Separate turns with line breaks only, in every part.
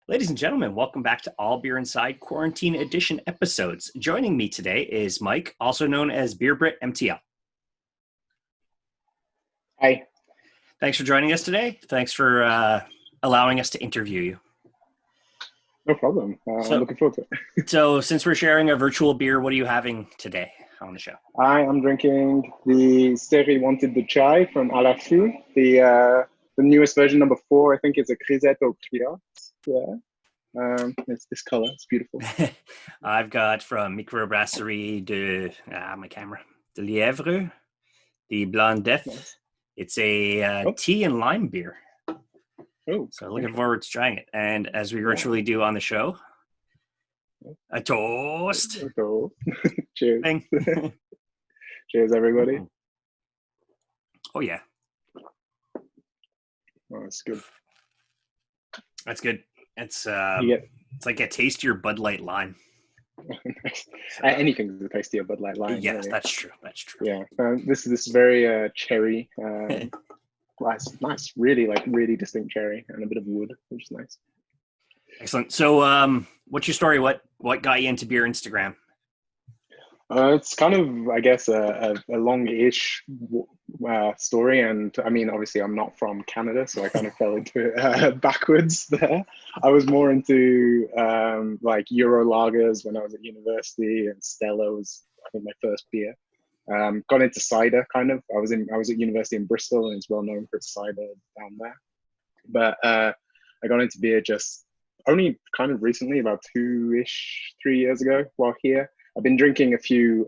Ladies and gentlemen, welcome back to All Beer Inside Quarantine Edition episodes. Joining me today is Mike, also known as Brit MTL.
Hi.
Thanks for joining us today. Thanks for allowing us to interview you.
No problem. I'm looking forward to it.
So since we're sharing a virtual beer, what are you having today on the show?
I am drinking the Série Wanted the Chai from À la Fou, the newest version, number 4. I think it's a Grisette au Griottes. Yeah. It's this color. It's beautiful.
I've got from Microbrasserie de Lièvre, the Blonde Death.
Nice.
It's a tea and lime beer.
Oh,
so looking forward to trying it. And as we virtually do on the show, a toast.
Cheers. Cheers, everybody.
Oh, yeah.
Oh, that's good.
That's good. It's like a tastier Bud Light lime.
Anything's a tastier Bud Light lime.
Yes,
really.
That's true.
Yeah, this is very cherry. Nice, really distinct cherry and a bit of wood, which is nice.
Excellent. So, what's your story? What got you into beer Instagram?
It's kind of, I guess, a long-ish story, and I mean, obviously, I'm not from Canada, so I kind of fell into it backwards there. I was more into like Euro lagers when I was at university, and Stella was, I think, my first beer. Got into cider, kind of. I was at university in Bristol, and it's well known for its cider down there. But I got into beer just only kind of recently, about 2-3 years ago, while here. I've been drinking a few,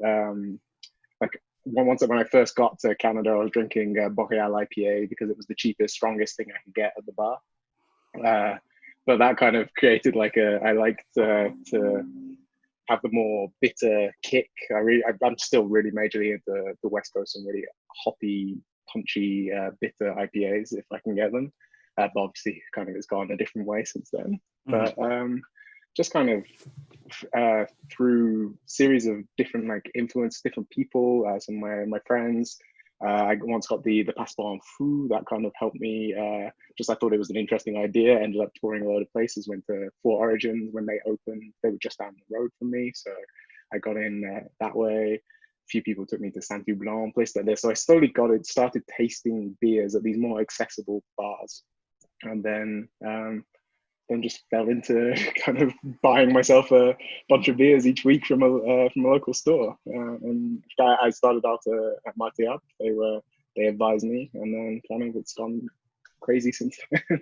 once when I first got to Canada, I was drinking Boreal IPA because it was the cheapest, strongest thing I could get at the bar. But that kind of created I liked to have the more bitter kick. I'm still really majorly into the West Coast and really hoppy, punchy, bitter IPAs if I can get them. But obviously, kind of it's gone a different way since then. Mm-hmm. But just kind of through series of different influence, different people, some of my friends. I once got the Passeport en Fou. That kind of helped me. I thought it was an interesting idea. Ended up touring a lot of places. Went to Four Origins when they opened. They were just down the road from me, so I got in that way. A few people took me to Saint Blanc, places like this. So I slowly started tasting beers at these more accessible bars, and then just fell into kind of buying myself a bunch of beers each week from a local store. And I started out at Untappd. They advised me, and then kind of it's gone crazy since then.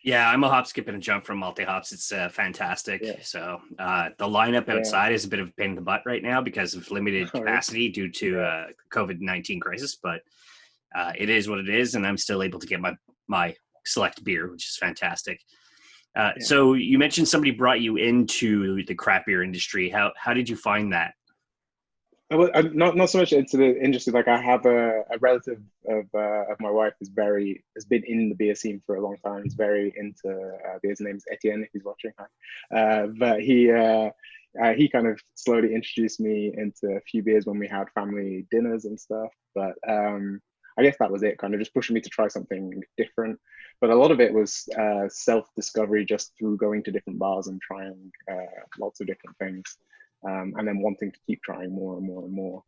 Yeah, I'm a hop, skip, and a jump from multi-hops. It's fantastic. Yeah. So the lineup outside is a bit of a pain in the butt right now because of limited capacity due to COVID-19 crisis, but it is what it is, and I'm still able to get my select beer, which is fantastic. So you mentioned somebody brought you into the craft beer industry. How did you find that?
Well, I'm not so much into the industry. I have a relative of my wife has been in the beer scene for a long time. He's very into beer. His name's Etienne, if he's watching. But he kind of slowly introduced me into a few beers when we had family dinners and stuff. But I guess that was it, kind of just pushing me to try something different. But a lot of it was self-discovery just through going to different bars and trying lots of different things. And then wanting to keep trying more and more and more.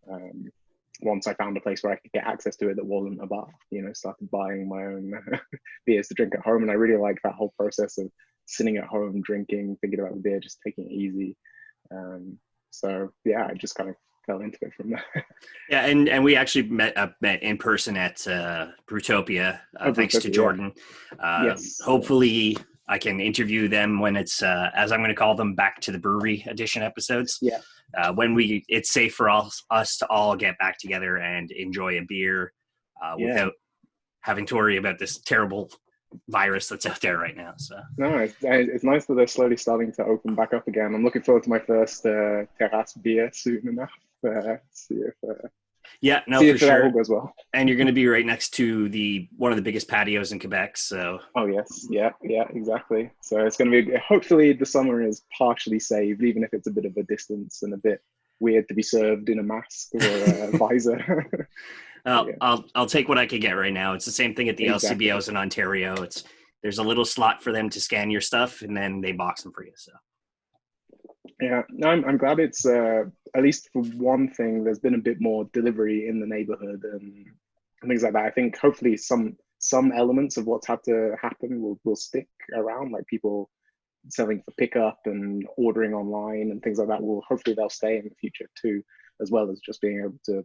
Once I found a place where I could get access to it that wasn't a bar, started buying my own beers to drink at home. And I really liked that whole process of sitting at home, drinking, thinking about the beer, just taking it easy. I just kind of fell into it from there.
Yeah, and we actually met in person at Brewtopia, thanks to Jordan.
Yes.
Hopefully I can interview them when it's, as I'm going to call them, back to the brewery edition episodes.
Yeah.
When it's safe for us to all get back together and enjoy a beer without having to worry about this terrible virus that's out there right now. So
no, it's nice that they're slowly starting to open back up again. I'm looking forward to my first terrace beer soon enough. See if
for sure.
That all goes well.
And you're going to be right next to one of the biggest patios in Quebec. So
oh yes, yeah, exactly. So it's going to be, hopefully the summer is partially saved, even if it's a bit of a distance and a bit weird to be served in a mask or a visor.
I'll take what I can get right now. It's the same thing at the LCBOs in Ontario. It's there's a little slot for them to scan your stuff, and then they box them for you. So
yeah, no, I'm glad it's at least for one thing, there's been a bit more delivery in the neighborhood and things like that. I think hopefully some elements of what's had to happen will stick around, like people selling for pickup and ordering online and things like that. Will hopefully they'll stay in the future too, as well as just being able to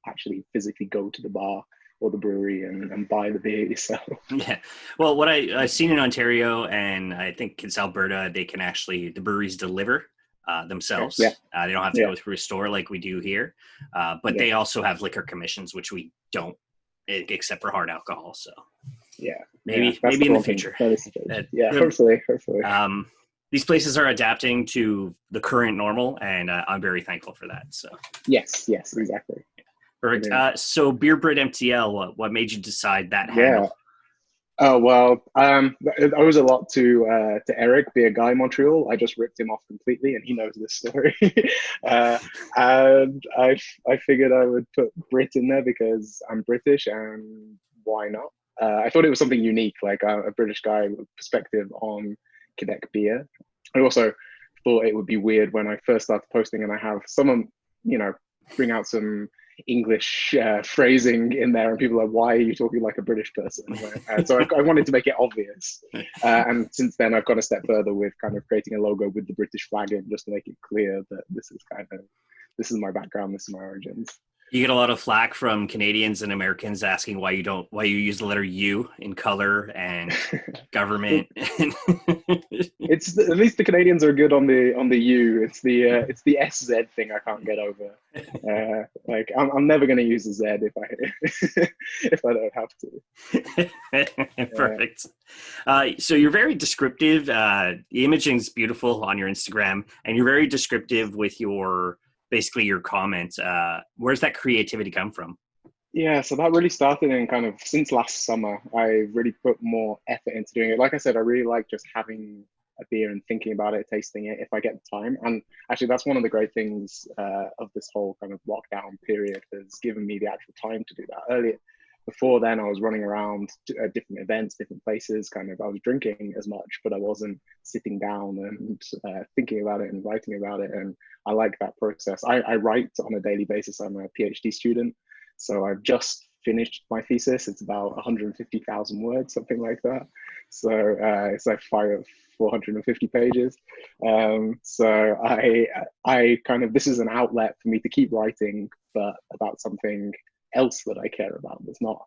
actually physically go to the bar or the brewery and buy the beer yourself.
Yeah. Well, what I've seen in Ontario, and I think it's Alberta, they can actually, the breweries deliver themselves.
Okay.
They don't have to go through a store like we do here. But they also have liquor commissions, which we don't, except for hard alcohol. So maybe in the future.
Hopefully.
These places are adapting to the current normal, and I'm very thankful for that. So
yes, exactly.
Perfect. So Beer Brit MTL, what made you decide that handle?
Oh, well, I owes a lot to Eric, Beer Guy Montreal. I just ripped him off completely, and he knows this story. And I figured I would put Brit in there because I'm British, and why not? I thought it was something unique, like a British guy with perspective on Quebec beer. I also thought it would be weird when I first started posting and I have someone, bring out some English phrasing in there, and people are like, why are you talking like a British person? So I wanted to make it obvious. And since then, I've gone a step further with kind of creating a logo with the British flag in, just to make it clear that this is my background, this is my origins.
You get a lot of flack from Canadians and Americans asking why you use the letter U in color and government.
It's at least the Canadians are good on the U. It's the SZ thing I can't get over. I'm never going to use a Z if I don't have to.
Perfect. So you're very descriptive. The imaging is beautiful on your Instagram, and you're very descriptive with your comments. Where's that creativity come from?
Yeah, so that really started in kind of since last summer. I really put more effort into doing it. Like I said, I really like just having a beer and thinking about it, tasting it if I get the time. And actually, that's one of the great things of this whole kind of lockdown period, has given me the actual time to do that. Earlier, before then, I was running around to, different events, different places. I was drinking as much, but I wasn't sitting down and thinking about it and writing about it. And I like that process. I write on a daily basis. I'm a PhD student, so I've just finished my thesis. It's about 150,000 words, something like that. So it's like 450 pages. So I kind of, this is an outlet for me to keep writing, but about something else that I care about. It's not,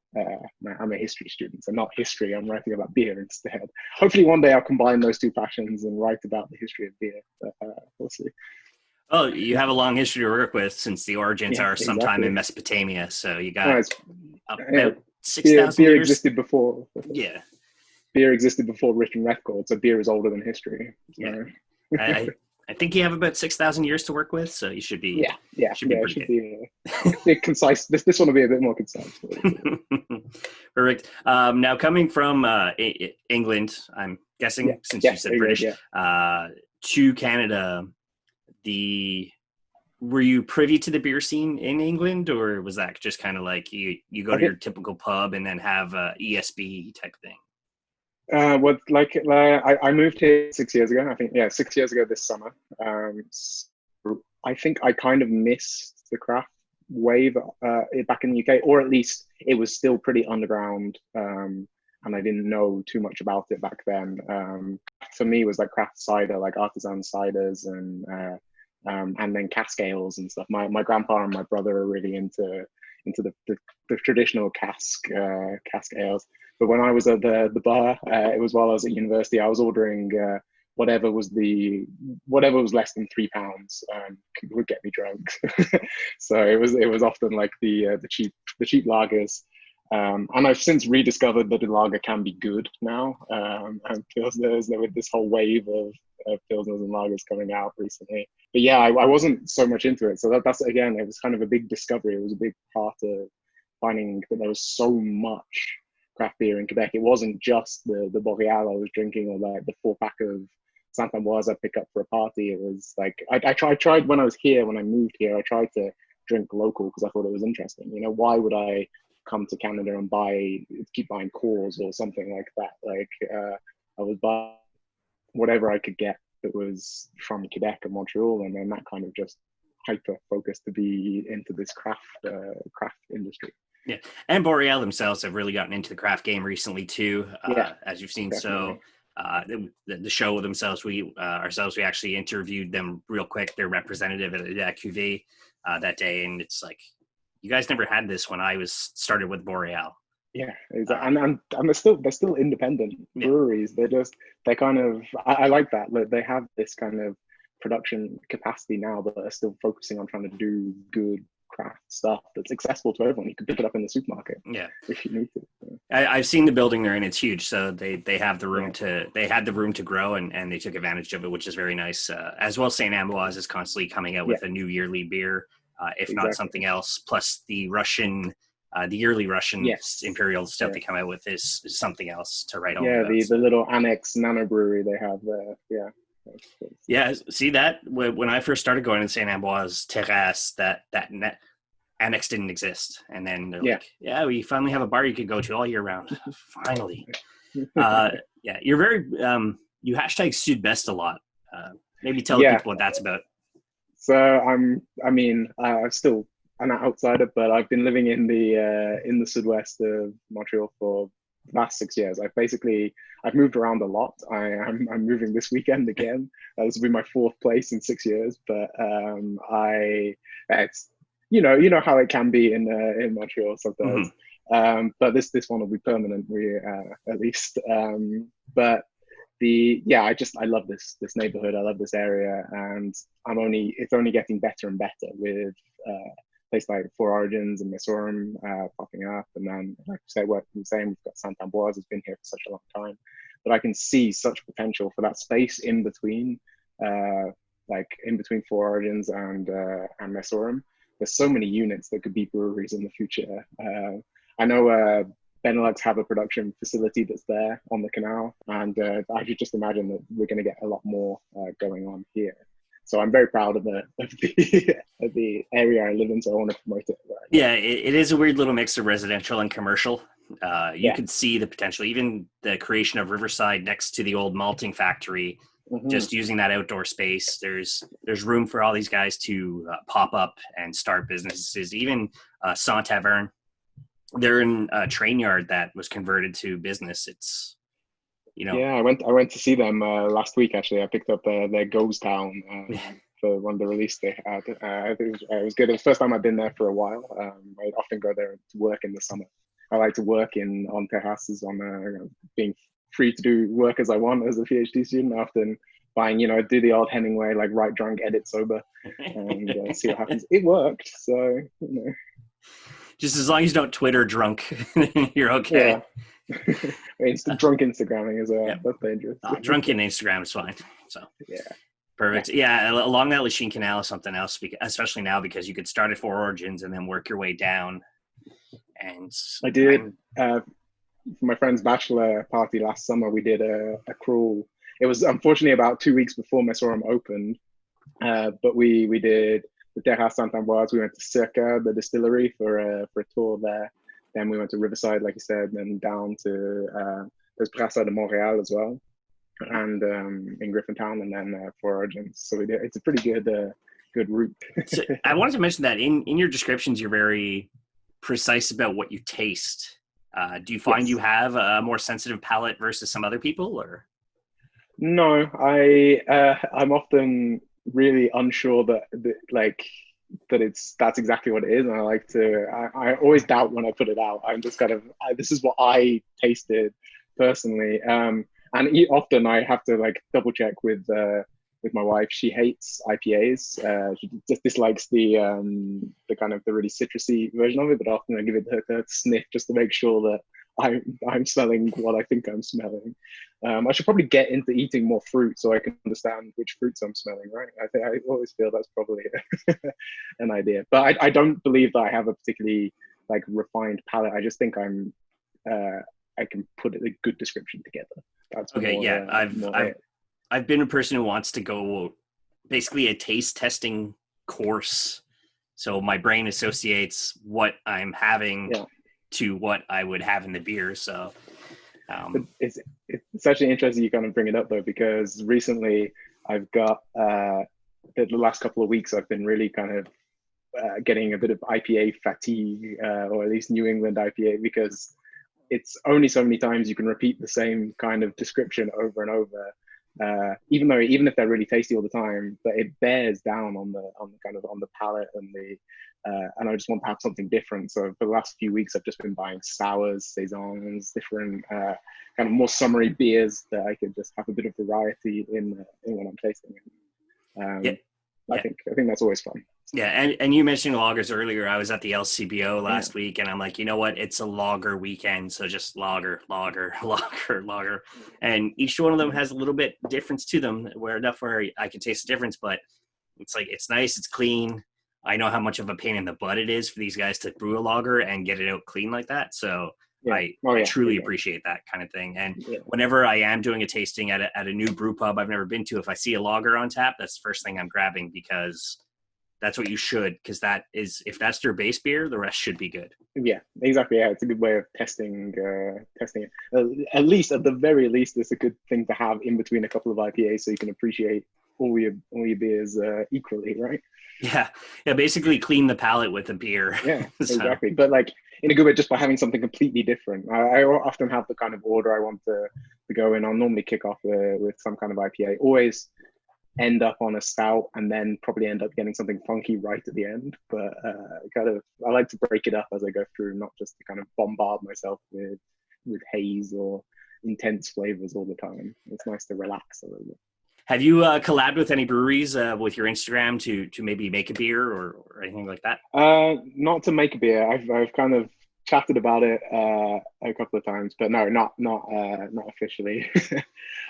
I'm a history student, so not history. I'm writing about beer instead. Hopefully one day I'll combine those two passions and write about the history of beer, but we'll see.
Oh, you have a long history to work with, since the origins are sometime in Mesopotamia. So you got about 6,000
beer
years.
Existed before.
Yeah.
Beer existed before written records, so beer is older than history. So.
Yeah. I think you have about 6,000 years to work with, so you should be
be concise. This one will be a bit more concise.
Perfect. Now, coming from England, I'm guessing, since you said British, to Canada, were you privy to the beer scene in England, or was that just kind of like you go to your typical pub and then have a ESB type thing?
I moved here 6 years ago. I think 6 years ago this summer. I think I kind of missed the craft wave back in the UK, or at least it was still pretty underground, and I didn't know too much about it back then. For me, it was like craft cider, like artisan ciders, and then cask ales and stuff. My grandpa and my brother are really into the traditional cask ales. But when I was at the bar, it was while I was at university, I was ordering whatever was less than £3 would get me drunk. So it was often like the cheap lagers. And I've since rediscovered that the lager can be good now. And Pilsners, with this whole wave of Pilsners and lagers coming out recently. But yeah, I wasn't so much into it. So that's, again, it was kind of a big discovery. It was a big part of finding that there was so much craft beer in Quebec. It wasn't just the Boreal I was drinking, or like the 4-pack of Saint-Ambroise I pick up for a party. It was like, I tried when I moved here, I tried to drink local because I thought it was interesting. Why would I come to Canada and keep buying cores or something like that. Like I was buying whatever I could get that was from Quebec and Montreal, and then that kind of just hyper focused to be into this craft industry.
Yeah, and Boreal themselves have really gotten into the craft game recently too, as you've seen.
Definitely.
So the show themselves, we actually interviewed them real quick, their representative at Cuvée that day, and it's like, you guys never had this when I was started with Boreal.
Yeah, exactly. And they're still independent breweries. They're kind of, I like that. Like, they have this kind of production capacity now, but are still focusing on trying to do good craft stuff that's accessible to everyone. You can pick it up in the supermarket.
Yeah,
if you need to.
I've seen the building they're in. It's huge, so they have the room they had the room to grow, and they took advantage of it, which is very nice. As well, Saint Ambroise is constantly coming out with a new yearly beer, if not something else. Plus the Russian. The yearly Russian Imperial stuff they come out with is something else to write home about.
The little annex nano brewery they have there.
Yeah, see that? When I first started going to Saint Ambroise Terrasse, that annex didn't exist. And then they're like, we finally have a bar you could go to all year round. Finally. You're very, you hashtag Sud Best a lot. Maybe tell the people what that's about.
So I'm still an outsider, but I've been living in the Sud-West of Montreal for the last 6 years. I've moved around a lot. I'm moving this weekend again. This will be my 4th place in 6 years, but it's you know how it can be in Montreal sometimes. Mm-hmm. But this one will be permanent, at least. But I love this neighborhood. I love this area, and it's only getting better and better with places like Four Origins and Messorum popping up, and then, like you say, what you're saying, we've got Saint Ambroise has been here for such a long time, but I can see such potential for that space in between, in between Four Origins and Messorum. There's so many units that could be breweries in the future. I know Benelux have a production facility that's there on the canal, and I could just imagine that we're going to get a lot more going on here. So I'm very proud of the area I live in, so I want to promote it.
Yeah, it is a weird little mix of residential and commercial. You can see the potential, even the creation of Riverside next to the old malting factory, just using that outdoor space. There's room for all these guys to pop up and start businesses. Even Saint Taverne, they're in a train yard that was converted to business. It's,
I went to see them last week. Actually, I picked up their Ghost Town for one of the release they had. It was good. It was the first time I've been there for a while. I often go there to work in the summer. I like to work on terraces, being free to do work as I want as a PhD student. I often do the old Hemingway, like write drunk, edit sober, and see what happens. It worked, so
Just as long as you don't Twitter drunk, you're okay.
Yeah. Drunk Instagramming is that's dangerous.
Drunken Instagram is fine. So perfect. Yeah, along that Lachine Canal is something else, especially now, because you could start at Four Origins and then work your way down. And
I did for my friend's bachelor party last summer. We did a crawl. It was unfortunately about 2 weeks before Messorum opened, but we did the Terrasse Saint Ambroise. We went to Circa, the distillery, for a tour there. Then we went to Riverside, like you said, then down to there's Brasserie de Montréal as well, and in Griffintown, and then Four Origins. So it's a pretty good route.
So I wanted to mention that in your descriptions, you're very precise about what you taste. Do you find you have a more sensitive palate versus some other people, or?
No, I'm often really unsure that's exactly what it is, and I always doubt when I put it out. I'm just this is what I tasted personally, and often I have to double check with my wife. She hates IPAs. She just dislikes the kind of the really citrusy version of it, but often I give it her to sniff just to make sure that I'm smelling what I think I'm smelling. I should probably get into eating more fruit so I can understand which fruits I'm smelling, right? I always feel that's probably an idea. But I don't believe that I have a particularly refined palate. I just think I can put a good description together. That's
okay. I've been a person who wants to go basically a taste testing course. So my brain associates what I'm having to what I would have in the beer. So
it's actually interesting you kind of bring it up though, because recently I've got the last couple of weeks I've been really kind of getting a bit of IPA fatigue, or at least New England IPA, because it's only so many times you can repeat the same kind of description over and over. Even if they're really tasty all the time, but it bears down on the kind of on the palate and I just want to have something different. So for the last few weeks, I've just been buying sours, saisons, different kind of more summery beers that I could just have a bit of variety in what I'm tasting. I think that's always fun.
Yeah, and you mentioned lagers earlier. I was at the LCBO last week, and I'm like, you know what? It's a lager weekend, so just lager, and each one of them has a little bit difference to them, where I can taste the difference. But it's like it's nice, it's clean. I know how much of a pain in the butt it is for these guys to brew a lager and get it out clean like that. So I truly appreciate that kind of thing. And whenever I am doing a tasting at a new brew pub I've never been to, if I see a lager on tap, that's the first thing I'm grabbing, because that's what you should, because if that's their base beer, the rest should be good.
Yeah, exactly. Yeah, it's a good way of testing it. At least, at the very least, it's a good thing to have in between a couple of IPAs, so you can appreciate all your beers equally, right?
Yeah. Basically, clean the palate with a beer.
Yeah, exactly. But like in a good way, just by having something completely different. I often have the kind of order I want to go in. I'll normally kick off with some kind of IPA. Always end up on a stout and then probably end up getting something funky right at the end. But I like to break it up as I go through, not just to kind of bombard myself with haze or intense flavors all the time. It's nice to relax a little bit.
Have you collabed with any breweries with your Instagram to maybe make a beer or anything like that?
Not to make a beer. I've kind of chatted about it a couple of times, but no, not officially.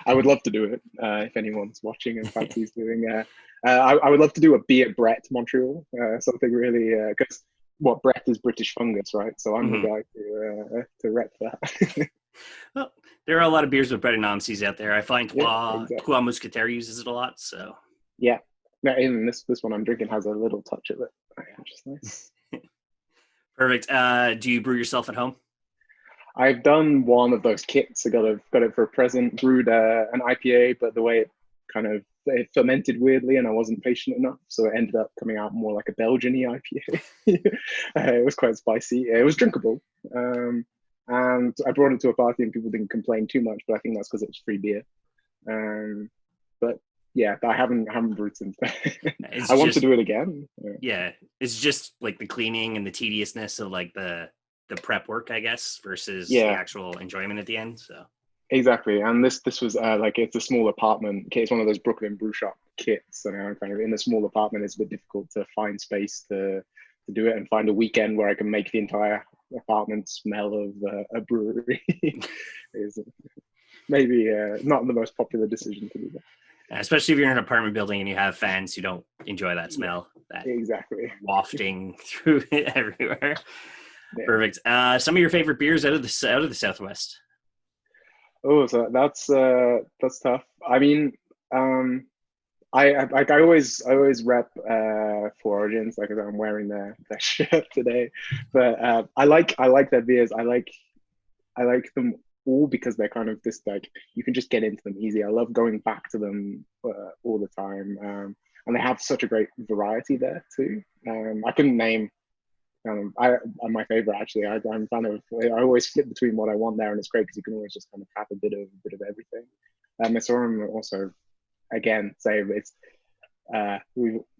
I would love to do it if anyone's watching and fancies doing. I would love to do a beer Brit Montreal, something really, because Bret is British fungus, right? So I'm the guy to rep that.
Well, there are a lot of beers with bread and nomsies out there. I find Trois Mousquetaires uses it a lot. So
yeah, even this one I'm drinking has a little touch of it, which is nice.
Perfect. Do you brew yourself at home?
I've done one of those kits. I got it for a present. Brewed an IPA, but the way it fermented weirdly, and I wasn't patient enough, so it ended up coming out more like a Belgian-y IPA. It was quite spicy. It was drinkable. And I brought it to a party and people didn't complain too much, but I think that's because it was free beer. But yeah, I haven't brewed since then. I want to do it again.
Yeah, it's just like the cleaning and the tediousness of like the prep work, I guess, versus the actual enjoyment at the end. So
exactly, and this was like it's a small apartment. It's one of those Brooklyn brew shop kits, and I'm kind of in a small apartment. It's a bit difficult to find space to do it and find a weekend where I can make the entire apartment smell of a brewery. Is maybe not the most popular decision to do that.
Especially if you're in an apartment building and you have fans who don't enjoy that smell.
Exactly.
Wafting through it everywhere. Yeah. Perfect. Some of your favorite beers out of the Southwest?
Oh, so that's tough. I mean, I always rep Four Origins, like I'm wearing their shirt today, but I like their beers. I like them all because they're kind of this, like, you can just get into them easy. I love going back to them all the time, and they have such a great variety there too. I couldn't name my favorite actually. I always flip between what I want there, and it's great because you can always just kind of have a bit of everything. I saw them also. Again, say it's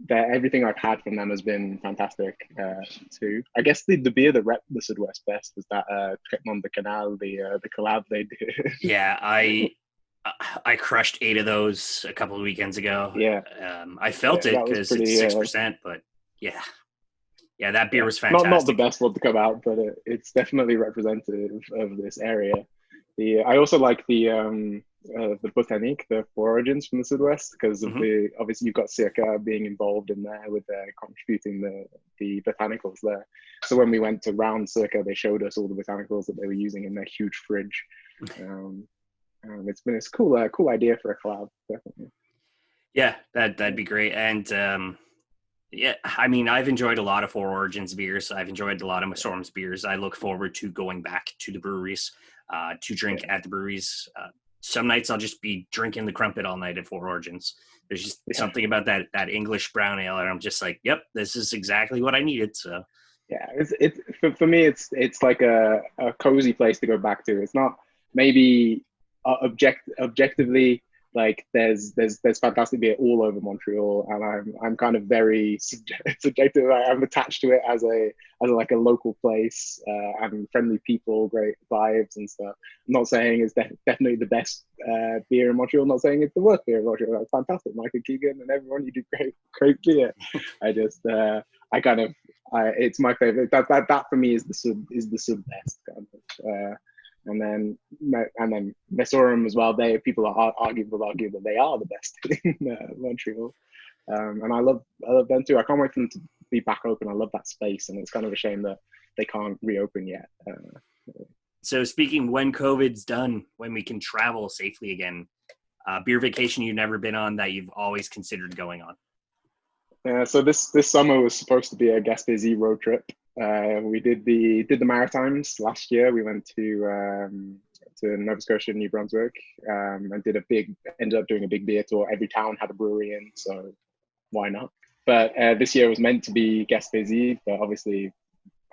everything I've had from them has been fantastic too. I guess the beer that rep the Southwest best was that Traitement de Canal, the collab they did.
Yeah, I crushed 8 of those a couple of weekends ago.
Yeah,
I felt it because it's 6%, but yeah, that beer was fantastic.
Not the best one to come out, but it's definitely representative of this area. I also like the Botanique, the Four Origins from the Southwest, because of obviously you've got Circa being involved in there with contributing the botanicals there. So when we went to round Circa, they showed us all the botanicals that they were using in their huge fridge. It's been a cool idea for a collab, definitely.
Yeah, that'd be great. And Yeah, I mean, I've enjoyed a lot of Four Origins beers. I've enjoyed a lot of Masorum's beers. I look forward to going back to the breweries to drink
Yeah,
at the breweries. Some nights I'll just be drinking the crumpet all night at Four Origins. There's just
yeah,
something about that English brown ale, and I'm just like, yep, this is exactly what I needed. So
yeah. It's for me. It's like a cozy place to go back to. It's not maybe objectively like there's fantastic beer all over Montreal, and I'm kind of very subjective. I'm attached to it as like a local place and friendly people, great vibes and stuff. I'm not saying it's definitely the best beer in Montreal. I'm not saying it's the worst beer in Montreal. It's fantastic, Michael Keegan and everyone. You do great beer. I just I kind of it's my favorite. That for me is the sub best kind of. And then Mesorum as well. People will argue that they are the best in Montreal, and I love them too. I can't wait for them to be back open. I love that space, and it's kind of a shame that they can't reopen yet.
so speaking, when COVID's done, when we can travel safely again, beer vacation you've never been on that you've always considered going on.
So this summer was supposed to be a Gaspésie road trip. We did the Maritimes last year. We went to Nova Scotia, New Brunswick, and ended up doing a big beer tour. Every town had a brewery in, so why not? But this year was meant to be Gaspésie, but obviously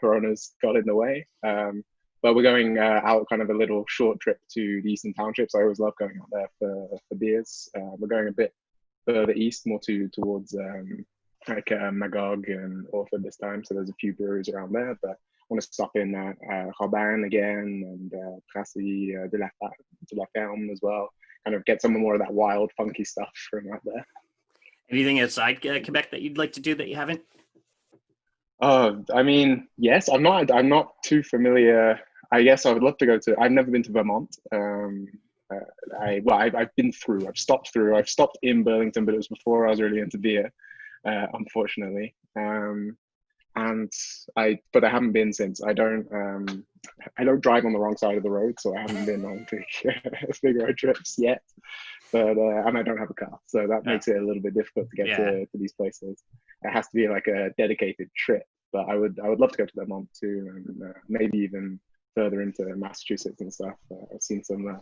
Corona's got in the way. But we're going out kind of a little short trip to the Eastern Townships. I always love going out there for beers. We're going a bit further east, more towards like Magog and Orford this time. So there's a few breweries around there, but I want to stop in at Robin again and Brasserie de la Ferme as well. Kind of get some more of that wild, funky stuff from out there.
Anything outside Quebec that you'd like to do that you haven't?
I mean, yes, I'm not too familiar. I guess I would love to go to. I've never been to Vermont. I've been through. I've stopped through. I've stopped in Burlington, but it was before I was really into beer, unfortunately. But I haven't been since. I don't drive on the wrong side of the road, so I haven't been on big road trips yet. But and I don't have a car, so that makes it a little bit difficult to get to these places. It has to be like a dedicated trip. But I would love to go to Vermont too, and maybe even further into Massachusetts and stuff. I've seen some.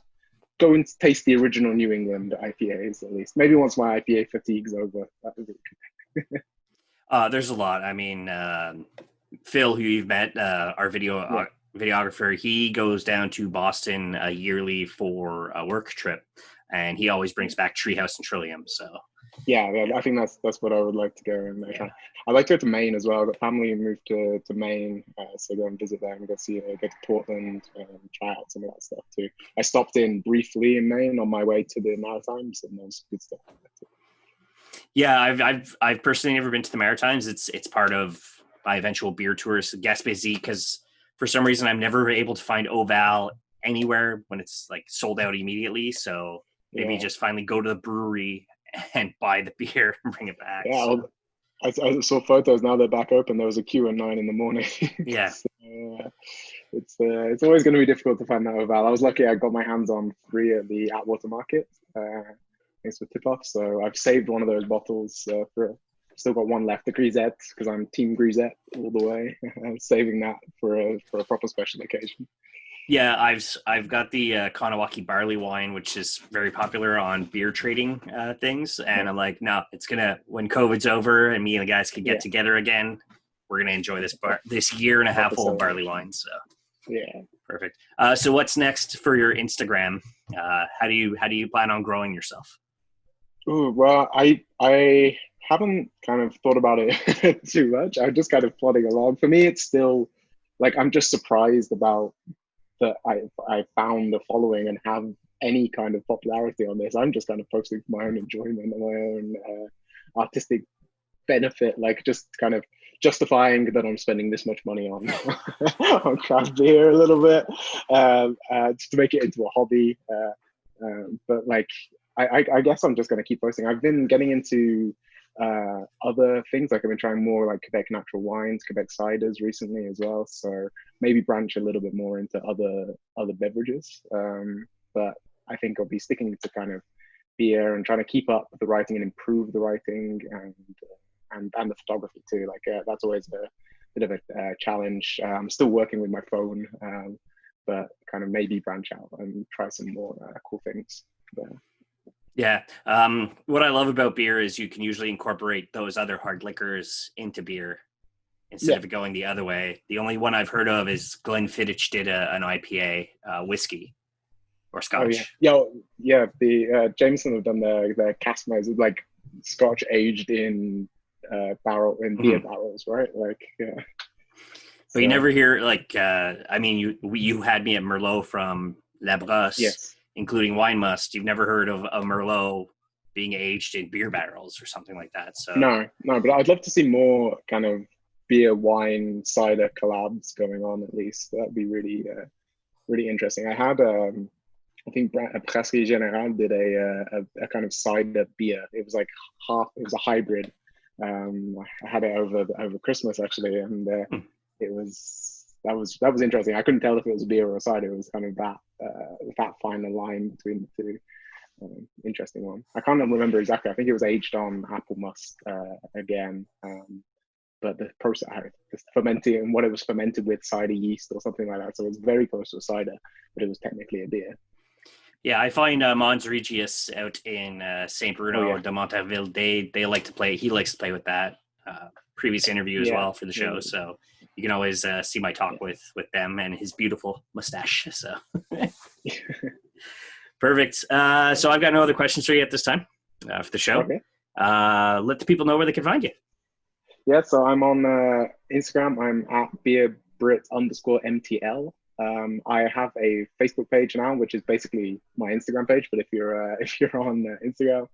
Go and taste the original New England IPAs at least. Maybe once my IPA fatigue's over. That would be
There's a lot. I mean, Phil, who you've met, our videographer, he goes down to Boston yearly for a work trip, and he always brings back Treehouse and Trillium. So
yeah, I think that's what I would like to go and I'd like to go to Maine as well. I've got family who moved to Maine, so go and visit them, go to Portland, try out some of that stuff too. I stopped in briefly in Maine on my way to the Maritimes, and there's good stuff there too.
Yeah, I've personally never been to the Maritimes. It's part of my eventual beer tours, Gaspésie, because for some reason I'm never able to find Oval anywhere when it's like sold out immediately. So maybe just finally go to the brewery and buy the beer and bring it back.
Yeah, so. I saw photos. Now they're back open. There was a queue at 9 a.m.
Yeah.
So, it's always going to be difficult to find that Oval. I was lucky I got my hands on 3 at the Atwater Market. Thanks for tip off. So I've saved one of those bottles still got one left, the Grisette, because I'm team Grisette all the way. I'm saving that for a proper special occasion.
Yeah, I've got the Kanawaki barley wine, which is very popular on beer trading things, and I'm like, no, it's gonna, when COVID's over and me and the guys can get together again, we're gonna enjoy this year and a half full of barley wine. So perfect. So what's next for your Instagram? How do you plan on growing yourself?
Ooh, well, I haven't kind of thought about it too much. I'm just kind of plodding along. For me, it's still like I'm just surprised about that I found a following and have any kind of popularity on this. I'm just kind of posting for my own enjoyment and my own artistic benefit, like just kind of justifying that I'm spending this much money on on craft beer a little bit, just to make it into a hobby. But like, I guess I'm just going to keep posting. I've been getting into other things, like I've been trying more like Quebec natural wines, Quebec ciders recently as well, so maybe branch a little bit more into other beverages, but I think I'll be sticking to kind of beer and trying to keep up the writing and improve the writing, and the photography too. Like that's always a bit of a challenge. I'm still working with my phone, but kind of maybe branch out and try some more cool things. But,
yeah. What I love about beer is you can usually incorporate those other hard liquors into beer instead of going the other way. The only one I've heard of is Glenfiddich did an IPA whiskey or Scotch.
The Jameson have done their customized, like Scotch aged in beer barrels, right? Like, yeah.
But you never hear like, I mean, you had me at Merlot from La Brosse,
yes,
including wine must. You've never heard of a Merlot being aged in beer barrels or something like that. So
no, but I'd love to see more kind of beer, wine, cider collabs going on. At least that'd be really, really interesting. I had, I think Brasserie Générale did a kind of cider beer. It was like it was a hybrid. I had it over Christmas actually, and that was interesting. I couldn't tell if it was a beer or a cider. It was kind of that fine line between the two. Interesting one. I can't remember exactly. I think it was aged on apple must again. But the process, fermenting and what it was fermented with, cider yeast or something like that. So it was very close to a cider, but it was technically a beer.
Yeah, I find Mons Regius out in St. Bruno de Montauville, they like to play. He likes to play with that. Previous interview as well for the show, so you can always see my talk with them and his beautiful mustache. So perfect. So I've got no other questions for you at this time for the show.
Okay.
Let the people know where they can find you.
Yeah, so I'm on Instagram. I'm at Brit _MTL. I have a Facebook page now, which is basically my Instagram page. But if you're on Instagram,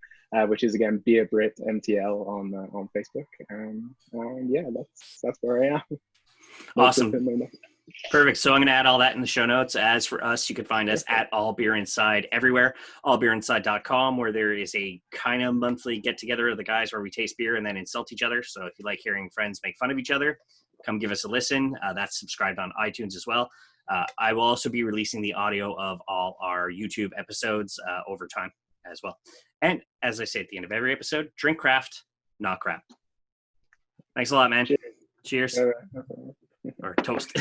which is again Brit MTL on Facebook, yeah, that's where I am.
Awesome. Perfect. So I'm going to add all that in the show notes. As for us, you can find us at All Beer Inside everywhere, allbeerinside.com, where there is a kind of monthly get together of the guys where we taste beer and then insult each other. So if you like hearing friends make fun of each other, come give us a listen. That's subscribed on iTunes as well. I will also be releasing the audio of all our YouTube episodes over time as well. And as I say at the end of every episode, drink craft, not crap. Thanks a lot, man. Cheers. Or toast.